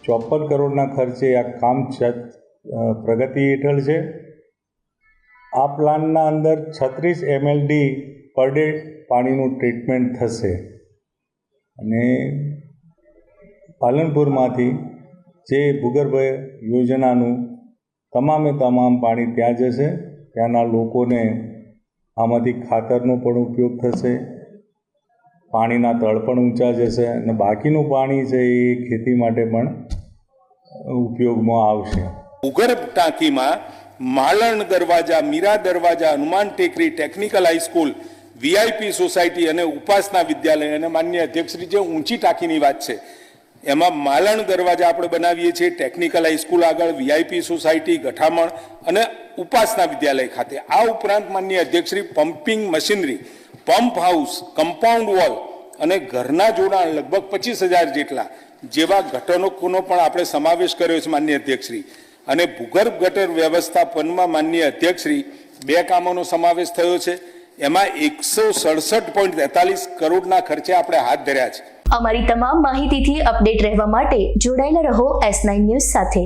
54 કરોડના ખર્ચે આ કામ પ્રગતિ હેઠળ છે। આ પ્લાનના અંદર 36 MLD પર ડે પાણીનું ટ્રીટમેન્ટ થશે અને પાલનપુરમાંથી જે ભૂગર્ભ યોજનાનું તમામે તમામ પાણી ત્યાં જશે। ત્યાંના લોકોને આમાંથી ખાતરનો પણ ઉપયોગ થશે, પાણીના તળ પણ ઊંચા જશે અને બાકીનું પાણી છે એ ખેતી માટે પણ ઉપયોગમાં આવશે। ભૂગર્ભ ટાંકીમાં માલણ દરવાજા, મીરા દરવાજા, હનુમાન ટેકરી, ટેકનિકલ હાઈસ્કૂલ, વીઆઈપી સોસાયટી અને ઉપાસના વિદ્યાલય અને માન્ય અધ્યક્ષશ્રી જે ઊંચી ટાંકીની વાત છે એમાં માલણ દરવાજા આપણે બનાવીએ છીએ ટેકનિકલ હાઈસ્કૂલ આગળ, વીઆઈપી સોસાયટી, ગઠામણ અને ઉપાસના વિદ્યાલય ખાતે। આ ઉપરાંત માન્ય અધ્યક્ષશ્રી pumping machinery, pump house, compound wall અને ઘરના જોડાણ લગભગ 25,000 જેટલા જેવા ઘટકોનો પણ આપણે સમાવેશ કર્યો છે માન્ય અધ્યક્ષશ્રી। અને ભૂગર્ભ ગટર વ્યવસ્થાપનમાં માન્ય અધ્યક્ષશ્રી 2 કામોનો સમાવેશ થયો છે। એમાં 167.43 કરોડના ખર્ચે આપણે હાથ ધર્યા છે। અમારી તમામ માહિતીથી અપડેટ રહેવા માટે જોડાયેલા રહો S9 ન્યૂઝ સાથે।